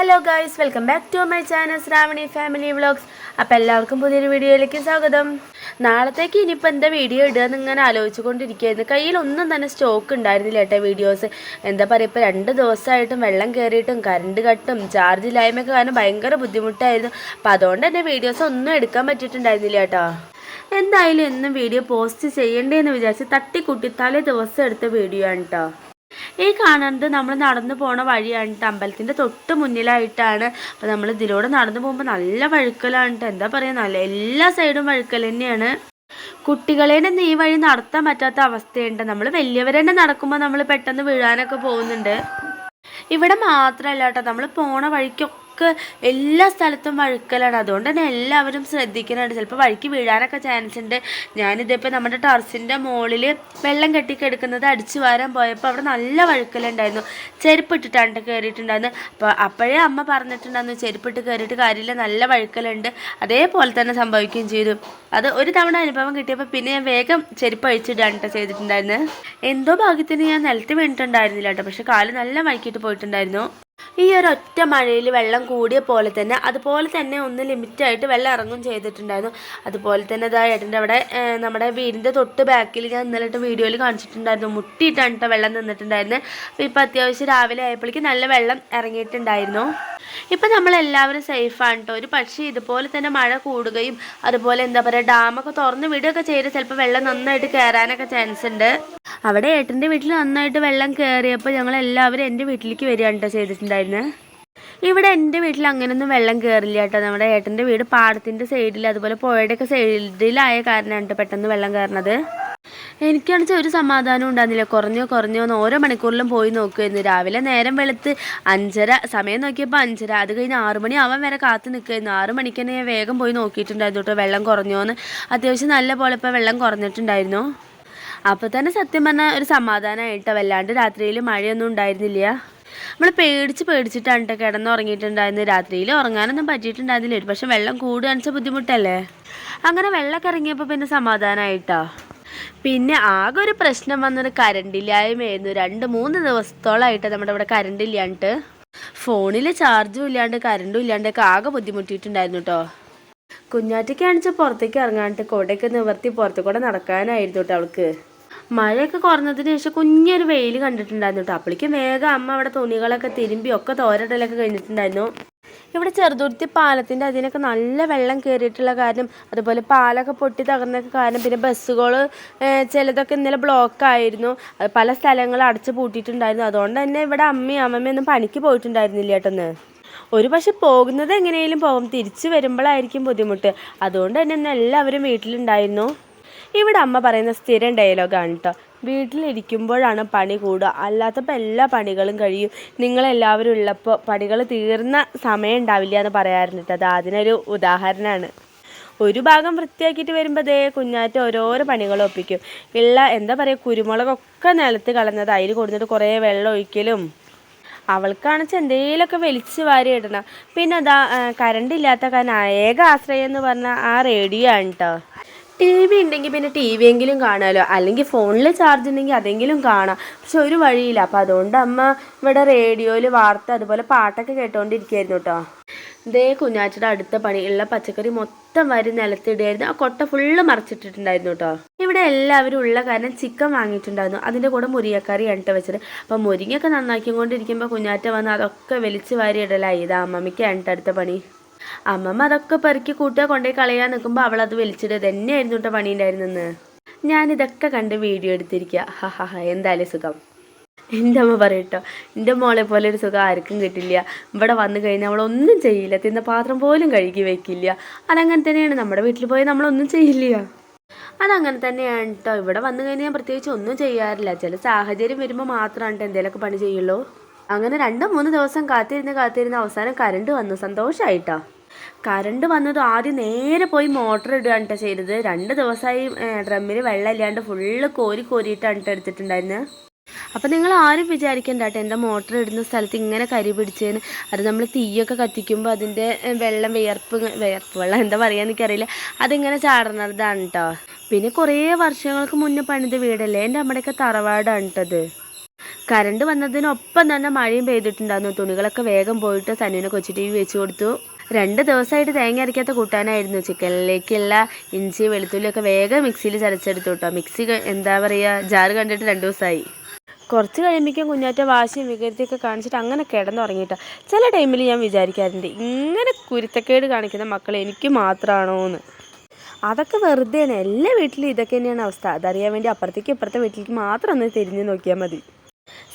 Hello guys, welcome back to my channel Shravani family vlogs. അപ്പോൾ എല്ലാവർക്കും പുതിയൊരു വീഡിയോയിലേക്ക് സ്വാഗതം. നാളത്തേക്ക് ഇനിയിപ്പോൾ എന്താ വീഡിയോ ഇടുക എന്ന് ഇങ്ങനെ ആലോചിച്ചുകൊണ്ടിരിക്കുകയായിരുന്നു. കയ്യിലൊന്നും തന്നെ സ്റ്റോക്ക് ഉണ്ടായിരുന്നില്ല കേട്ടോ വീഡിയോസ്. എന്താ പറയുക, ഇപ്പോൾ 2 ദിവസമായിട്ടും വെള്ളം കയറിയിട്ടും കറണ്ട് കട്ടും ചാർജ് ഇല്ലായ്മയൊക്കെ കാരണം ഭയങ്കര ബുദ്ധിമുട്ടായിരുന്നു. അപ്പോൾ അതുകൊണ്ട് തന്നെ വീഡിയോസ് ഒന്നും എടുക്കാൻ പറ്റിയിട്ടുണ്ടായിരുന്നില്ല കേട്ടോ. എന്തായാലും എന്നും വീഡിയോ പോസ്റ്റ് ചെയ്യണ്ടേന്ന് വിചാരിച്ച് തട്ടിക്കുട്ടി തലേ ദിവസം എടുത്ത വീഡിയോ ആണ് കേട്ടോ. ഈ കാണുന്നത് നമ്മൾ നടന്നു പോണ വഴിയാണ്. അമ്പലത്തിൻ്റെ തൊട്ട് മുന്നിലായിട്ടാണ്. അപ്പോൾ നമ്മൾ ഇതിലൂടെ നടന്നു പോകുമ്പോൾ നല്ല വഴുക്കലാണ് കേട്ടോ. എന്താ പറയുക, നല്ല എല്ലാ സൈഡും വഴുക്കൽ തന്നെയാണ്. കുട്ടികളെ തന്നെ ഈ വഴി നടത്താൻ പറ്റാത്ത അവസ്ഥയുണ്ട്. നമ്മൾ വലിയവരെന്നെ നടക്കുമ്പോൾ നമ്മൾ പെട്ടെന്ന് വീഴാനൊക്കെ പോകുന്നുണ്ട്. ഇവിടെ മാത്രമല്ല കേട്ടോ, നമ്മൾ പോണ വഴിക്കൊക്കെ എല്ലാ സ്ഥലത്തും വഴുക്കലാണ്. അതുകൊണ്ട് തന്നെ എല്ലാവരും ശ്രദ്ധിക്കുന്നുണ്ട്. ചിലപ്പോൾ വഴിക്ക് വീഴാനൊക്കെ ചാൻസ് ഉണ്ട്. ഞാനിതിപ്പോൾ നമ്മുടെ ടെറസിൻ്റെ മുകളിൽ വെള്ളം കെട്ടിക്കെടുക്കുന്നത് അടിച്ചു വാരാൻ പോയപ്പോൾ അവിടെ നല്ല വഴുക്കലുണ്ടായിരുന്നു. ചെരുപ്പിട്ടിട്ടാണ് കയറിയിട്ടുണ്ടായിരുന്നു. അപ്പോഴേ അമ്മ പറഞ്ഞിട്ടുണ്ടായിരുന്നു ചെരുപ്പിട്ട് കയറിയിട്ട് കാര്യമില്ല, നല്ല വഴുക്കലുണ്ട്. അതേപോലെ തന്നെ സംഭവിക്കുകയും ചെയ്തു. അത് ഒരു തവണ അനുഭവം കിട്ടിയപ്പോൾ പിന്നെ ഞാൻ വേഗം ചെരുപ്പ് അഴിച്ചിടാണ് കേട്ടോ ചെയ്തിട്ടുണ്ടായിരുന്നത്. എന്തോ ഭാഗ്യത്തിന് ഞാൻ നിലത്ത് വീണിട്ടുണ്ടായിരുന്നില്ല കേട്ടോ, പക്ഷെ കാല് നല്ല വൈകിട്ട് പോയിട്ടുണ്ടായിരുന്നു. ഈ ഒരൊറ്റ മഴയിൽ വെള്ളം കൂടിയ പോലെ തന്നെ അതുപോലെ തന്നെ ഒന്ന് ലിമിറ്റായിട്ട് വെള്ളം ഇറങ്ങും ചെയ്തിട്ടുണ്ടായിരുന്നു. അതുപോലെ തന്നെ ഇതാ ഏട്ടൻ്റെ അവിടെ നമ്മുടെ വീടിൻ്റെ തൊട്ട് ബാക്കിൽ ഞാൻ ഇന്നലെ വീഡിയോയിൽ കാണിച്ചിട്ടുണ്ടായിരുന്നു, മുട്ടിയിട്ടാണ് കേട്ടോ വെള്ളം നിന്നിട്ടുണ്ടായിരുന്നു. അപ്പോൾ ഇപ്പോൾ അത്യാവശ്യം രാവിലെ ആയപ്പോഴേക്കും നല്ല വെള്ളം ഇറങ്ങിയിട്ടുണ്ടായിരുന്നു. ഇപ്പം നമ്മളെല്ലാവരും സേഫാണ് കേട്ടോ. ഒരു പക്ഷേ ഇതുപോലെ തന്നെ മഴ കൂടുകയും അതുപോലെ എന്താ പറയുക ഡാമൊക്കെ തുറന്ന് വിടുകയൊക്കെ ചെയ്ത് ചിലപ്പോൾ വെള്ളം നന്നായിട്ട് കയറാനൊക്കെ ചാൻസ് ഉണ്ട്. അവിടെ ഏട്ടൻ്റെ വീട്ടിൽ നന്നായിട്ട് വെള്ളം കയറിയപ്പോൾ ഞങ്ങളെല്ലാവരും എൻ്റെ വീട്ടിലേക്ക് വരികയാണ് കേട്ടോ ചെയ്തിട്ടുണ്ടായിരുന്നത്. ഇവിടെ എൻ്റെ വീട്ടിൽ അങ്ങനെയൊന്നും വെള്ളം കയറില്ല കേട്ടോ. നമ്മുടെ ഏട്ടൻ്റെ വീട് പാടത്തിൻ്റെ സൈഡിൽ അതുപോലെ പുഴയുടെയൊക്കെ സൈഡിലായ കാരണമാണ് കേട്ടോ പെട്ടെന്ന് വെള്ളം കയറുന്നത്. എനിക്കാണെന്ന് വെച്ചാൽ ഒരു സമാധാനം ഉണ്ടായിരുന്നില്ല. കുറഞ്ഞോ ഓരോ മണിക്കൂറിലും പോയി നോക്കുമായിരുന്നു. രാവിലെ നേരം വെളുത്ത് 5:30 സമയം നോക്കിയപ്പോൾ 5:30, അത് കഴിഞ്ഞ് 6 മണി ആവാൻ വരെ കാത്തു നിൽക്കുമായിരുന്നു. 6 മണിക്ക് തന്നെ ഞാൻ വേഗം പോയി നോക്കിയിട്ടുണ്ടായിരുന്നു കേട്ടോ വെള്ളം കുറഞ്ഞോന്ന്. അത്യാവശ്യം നല്ല പോലെ ഇപ്പോൾ വെള്ളം കുറഞ്ഞിട്ടുണ്ടായിരുന്നു. അപ്പോൾ തന്നെ സത്യം പറഞ്ഞാൽ ഒരു സമാധാനമായിട്ടോ. വല്ലാണ്ട് രാത്രിയിൽ മഴയൊന്നും ഉണ്ടായിരുന്നില്ല. നമ്മൾ പേടിച്ചിട്ടാണ് കേട്ടോ കിടന്നുറങ്ങിയിട്ടുണ്ടായിരുന്നു. രാത്രിയിൽ ഉറങ്ങാനൊന്നും പറ്റിയിട്ടുണ്ടായിരുന്നില്ല. ഒരു പക്ഷേ വെള്ളം കൂടുകയാണെന്ന് വെച്ചാൽ ബുദ്ധിമുട്ടല്ലേ. അങ്ങനെ വെള്ളമൊക്കെ ഇറങ്ങിയപ്പോൾ പിന്നെ സമാധാനമായിട്ടോ. പിന്നെ ആകെ ഒരു പ്രശ്നം വന്നത് കറണ്ടില്ലായ്മയായിരുന്നു. 2-3 ദിവസത്തോളമായിട്ട് നമ്മുടെ ഇവിടെ കറണ്ട് ഇല്ലാണ്ട്, ഫോണിൽ ചാർജും ഇല്ലാണ്ട് കറണ്ടും ഇല്ലാണ്ടൊക്കെ ആകെ ബുദ്ധിമുട്ടിയിട്ടുണ്ടായിരുന്നു കേട്ടോ. കുഞ്ഞാറ്റയ്ക്കാണെച്ചാൽ പുറത്തേക്ക് ഇറങ്ങാണ്ട് കൊടയൊക്കെ നിവർത്തി പുറത്തു കൂടെ നടക്കാനായിരുന്നു കേട്ടോ അവൾക്ക്. മഴയൊക്കെ കുറഞ്ഞതിന് ശേഷം കുഞ്ഞൊരു വെയിൽ കണ്ടിട്ടുണ്ടായിരുന്നു കേട്ടോ. അപ്പോഴേക്കും വേഗം അമ്മ അവിടെ തുണികളൊക്കെ തിരുമ്പി ഒക്കെ തോരയിടലൊക്കെ കഴിഞ്ഞിട്ടുണ്ടായിരുന്നു. ഇവിടെ ചെറുതുരുത്തി പാലത്തിൻ്റെ അതിനൊക്കെ നല്ല വെള്ളം കയറിയിട്ടുള്ള കാരണം, അതുപോലെ പാലൊക്കെ പൊട്ടി തകർന്നൊക്കെ കാരണം, പിന്നെ ബസ്സുകൾ ചിലതൊക്കെ ഇന്നലെ ബ്ലോക്കായിരുന്നു. പല സ്ഥലങ്ങളും അടച്ചു പൂട്ടിയിട്ടുണ്ടായിരുന്നു. അതുകൊണ്ട് തന്നെ ഇവിടെ അമ്മയൊന്നും പണിക്ക് പോയിട്ടുണ്ടായിരുന്നില്ല കേട്ടൊന്ന്. ഒരു പക്ഷെ പോകുന്നത് എങ്ങനെയും പോകും, തിരിച്ചു വരുമ്പോഴായിരിക്കും ബുദ്ധിമുട്ട്. അതുകൊണ്ട് തന്നെ ഇന്ന് എല്ലാവരും വീട്ടിലുണ്ടായിരുന്നു. ഇവിടെ അമ്മ പറയുന്ന സ്ഥിരം ഡയലോഗാണ് കേട്ടോ, വീട്ടിലിരിക്കുമ്പോഴാണ് പണി കൂടുക, അല്ലാത്തപ്പോൾ എല്ലാ പണികളും കഴിയും. നിങ്ങളെല്ലാവരും ഉള്ളപ്പോൾ പണികൾ തീർന്ന സമയം ഉണ്ടാവില്ല എന്ന് പറയാറുണ്ട് കേട്ടോ. അത് അതിനൊരു ഉദാഹരണമാണ്. ഒരു ഭാഗം വൃത്തിയാക്കിയിട്ട് വരുമ്പോൾ കുഞ്ഞാറ്റ ഓരോരോ പണികൾ ഒപ്പിക്കും. എന്താ പറയുക, കുരുമുളകൊക്കെ നിലത്ത് കളഞ്ഞത് അതിൽ കൊടുത്തിട്ട് കുറേ വെള്ളം ഒഴിക്കലും. അവൾക്കാണെന്ന് എന്തെങ്കിലുമൊക്കെ വലിച്ചു വാരി ഇടണം. പിന്നെ അതാ കറണ്ട് ഇല്ലാത്ത കാരണം ഏക ആശ്രയം എന്ന് പറഞ്ഞാൽ ആ റേഡിയോ ആണ് കേട്ടോ. TV ഉണ്ടെങ്കിൽ പിന്നെ TV എങ്കിലും കാണാമല്ലോ, അല്ലെങ്കിൽ ഫോണിൽ ചാർജ് ഉണ്ടെങ്കിൽ അതെങ്കിലും കാണാം. പക്ഷെ ഒരു വഴിയില്ല. അപ്പം അതുകൊണ്ട് അമ്മ ഇവിടെ റേഡിയോയിൽ വാർത്ത അതുപോലെ പാട്ടൊക്കെ കേട്ടോണ്ടിരിക്കുകയായിരുന്നു കേട്ടോ. കുഞ്ഞാറ്റയുടെ അടുത്ത പണിയുള്ള പച്ചക്കറി മൊത്തം വാരി നിലത്തിടുകയായിരുന്നു. ആ കൊട്ട ഫുള്ള് മറിച്ചിട്ടിട്ടുണ്ടായിരുന്നു കേട്ടോ. ഇവിടെ എല്ലാവരും ഉള്ള കാരണം ചിക്കൻ വാങ്ങിയിട്ടുണ്ടായിരുന്നു. അതിൻ്റെ കൂടെ മുരിങ്ങക്കറിയാണ് കേട്ടോ വെച്ചത്. അപ്പം മുരിങ്ങയൊക്കെ നന്നാക്കിക്കൊണ്ടിരിക്കുമ്പോൾ കുഞ്ഞാറ്റ വന്ന് അതൊക്കെ വലിച്ചു വാരി ഇടലായി. ഇതാ അമ്മമ്മയ്ക്കാണ് കേട്ടോ അടുത്ത പണി. അമ്മമ്മ അതൊക്കെ പെറുക്കി കൂട്ടുക കൊണ്ടുപോയി കളയാൻ നിൽക്കുമ്പോൾ അവളത് വലിച്ചിടുക തന്നെയായിരുന്നു കേട്ടോ പണിയുണ്ടായിരുന്നെന്ന്. ഞാനിതൊക്കെ കണ്ട് വീഡിയോ എടുത്തിരിക്കുക. എന്തായാലും സുഖം. എൻ്റെ അമ്മ പറയട്ടോ, എൻ്റെ മോളെ പോലെ ഒരു സുഖം ആർക്കും കിട്ടില്ല. ഇവിടെ വന്നു കഴിഞ്ഞാൽ നമ്മളൊന്നും ചെയ്യില്ല, തിന്ന പാത്രം പോലും കഴുകി വെക്കില്ല. അതങ്ങനെ തന്നെയാണ്. നമ്മുടെ വീട്ടിൽ പോയി നമ്മളൊന്നും ചെയ്യില്ല. അതങ്ങനെ തന്നെയാണ് കേട്ടോ. ഇവിടെ വന്നു കഴിഞ്ഞാൽ ഞാൻ പ്രത്യേകിച്ച് ഒന്നും ചെയ്യാറില്ല. ചില സാഹചര്യം വരുമ്പോൾ മാത്രമാണ് കേട്ടോ എന്തെങ്കിലുമൊക്കെ പണി ചെയ്യുള്ളൂ. അങ്ങനെ 2-3 ദിവസം കാത്തിരുന്ന് അവസാനം കറണ്ട് വന്നു. സന്തോഷമായിട്ടോ. കറണ്ട് വന്നത് ആദ്യം നേരെ പോയി മോട്ടർ ഇടുകയാണ് കേട്ടോ ചെയ്തത്. 2 ദിവസമായി ഡ്രമ്മിൽ വെള്ളം ഇല്ലാണ്ട് ഫുള്ള് കോരിയിട്ടാണ് കേട്ടോ എടുത്തിട്ടുണ്ടായിരുന്നത്. അപ്പം നിങ്ങൾ ആരും വിചാരിക്കണ്ട കേട്ടോ എന്താ മോട്ടർ ഇടുന്ന സ്ഥലത്ത് ഇങ്ങനെ കരി പിടിച്ചതെന്ന്. അത് നമ്മൾ തീയൊക്കെ കത്തിക്കുമ്പോൾ അതിൻ്റെ വെള്ളം വിയർപ്പ് വെള്ളം എന്താ പറയുക എനിക്കറിയില്ല, അതിങ്ങനെ ചാടുന്നതാണ് കേട്ടോ. പിന്നെ കുറേ വർഷങ്ങൾക്ക് മുന്നേ പണിത വീടല്ലേ, എൻ്റെ അമ്മയുടെയൊക്കെ തറവാടാണ് കേട്ടത്. കറണ്ട് വന്നതിനൊപ്പം തന്നെ മഴയും പെയ്തിട്ടുണ്ടായിരുന്നു. തുണികളൊക്കെ വേഗം പോയിട്ട് സനുവിനെ കൊച്ചു ടി വി വെച്ച് കൊടുത്തു. 2 ദിവസമായിട്ട് തേങ്ങ അരയ്ക്കാത്ത കൂട്ടാനായിരുന്നു. ചിക്കനിലേക്കുള്ള ഇഞ്ചി വെളുത്തുള്ളിയൊക്കെ വേഗം മിക്സിയിൽ ചതച്ചെടുത്തു കേട്ടോ. മിക്സി എന്താ പറയുക, ജാറ് കണ്ടിട്ട് 2 ദിവസമായി. കുറച്ച് കഴിയുമ്പോഴേക്കും കുഞ്ഞാറ്റ വാശിയും വികൃതിയൊക്കെ കാണിച്ചിട്ട് അങ്ങനെ കിടന്നുറങ്ങിയിട്ടാ. ചില ടൈമിൽ ഞാൻ വിചാരിക്കാറുണ്ട്, ഇങ്ങനെ കുരുത്തക്കേട് കാണിക്കുന്ന മക്കൾ എനിക്ക് മാത്രമാണോ എന്ന്. അതൊക്കെ വെറുതെയാണ്. എല്ലാ വീട്ടിലും ഇതൊക്കെ തന്നെയാണ് അവസ്ഥ. അതറിയാൻ വേണ്ടി അപ്പുറത്തേക്ക് ഇപ്പുറത്തെ വീട്ടിലേക്ക് മാത്രം ഒന്ന് തിരിഞ്ഞ് നോക്കിയാൽ മതി.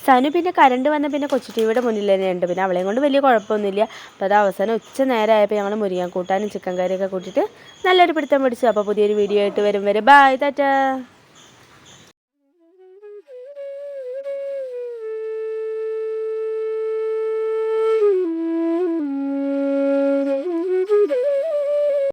സനു പിന്നെ കറണ്ട് വന്ന പിന്നെ കൊച്ചു ടി വിയുടെ മുന്നിൽ തന്നെയുണ്ട്. പിന്നെ അവളെയും കൊണ്ട് വലിയ കുഴപ്പമൊന്നുമില്ല. അപ്പോൾ അത് അവസാനം ഉച്ച നേരമായപ്പോൾ ഞങ്ങൾ മുരിങ്ങാൻ കൂട്ടാനും ചിക്കൻ കറിയൊക്കെ കൂട്ടിയിട്ട് നല്ലൊരു പിടുത്തം പിടിച്ചു. അപ്പോൾ പുതിയൊരു വീഡിയോ ആയിട്ട് വരും വരെ. ബൈ, ടാറ്റാ.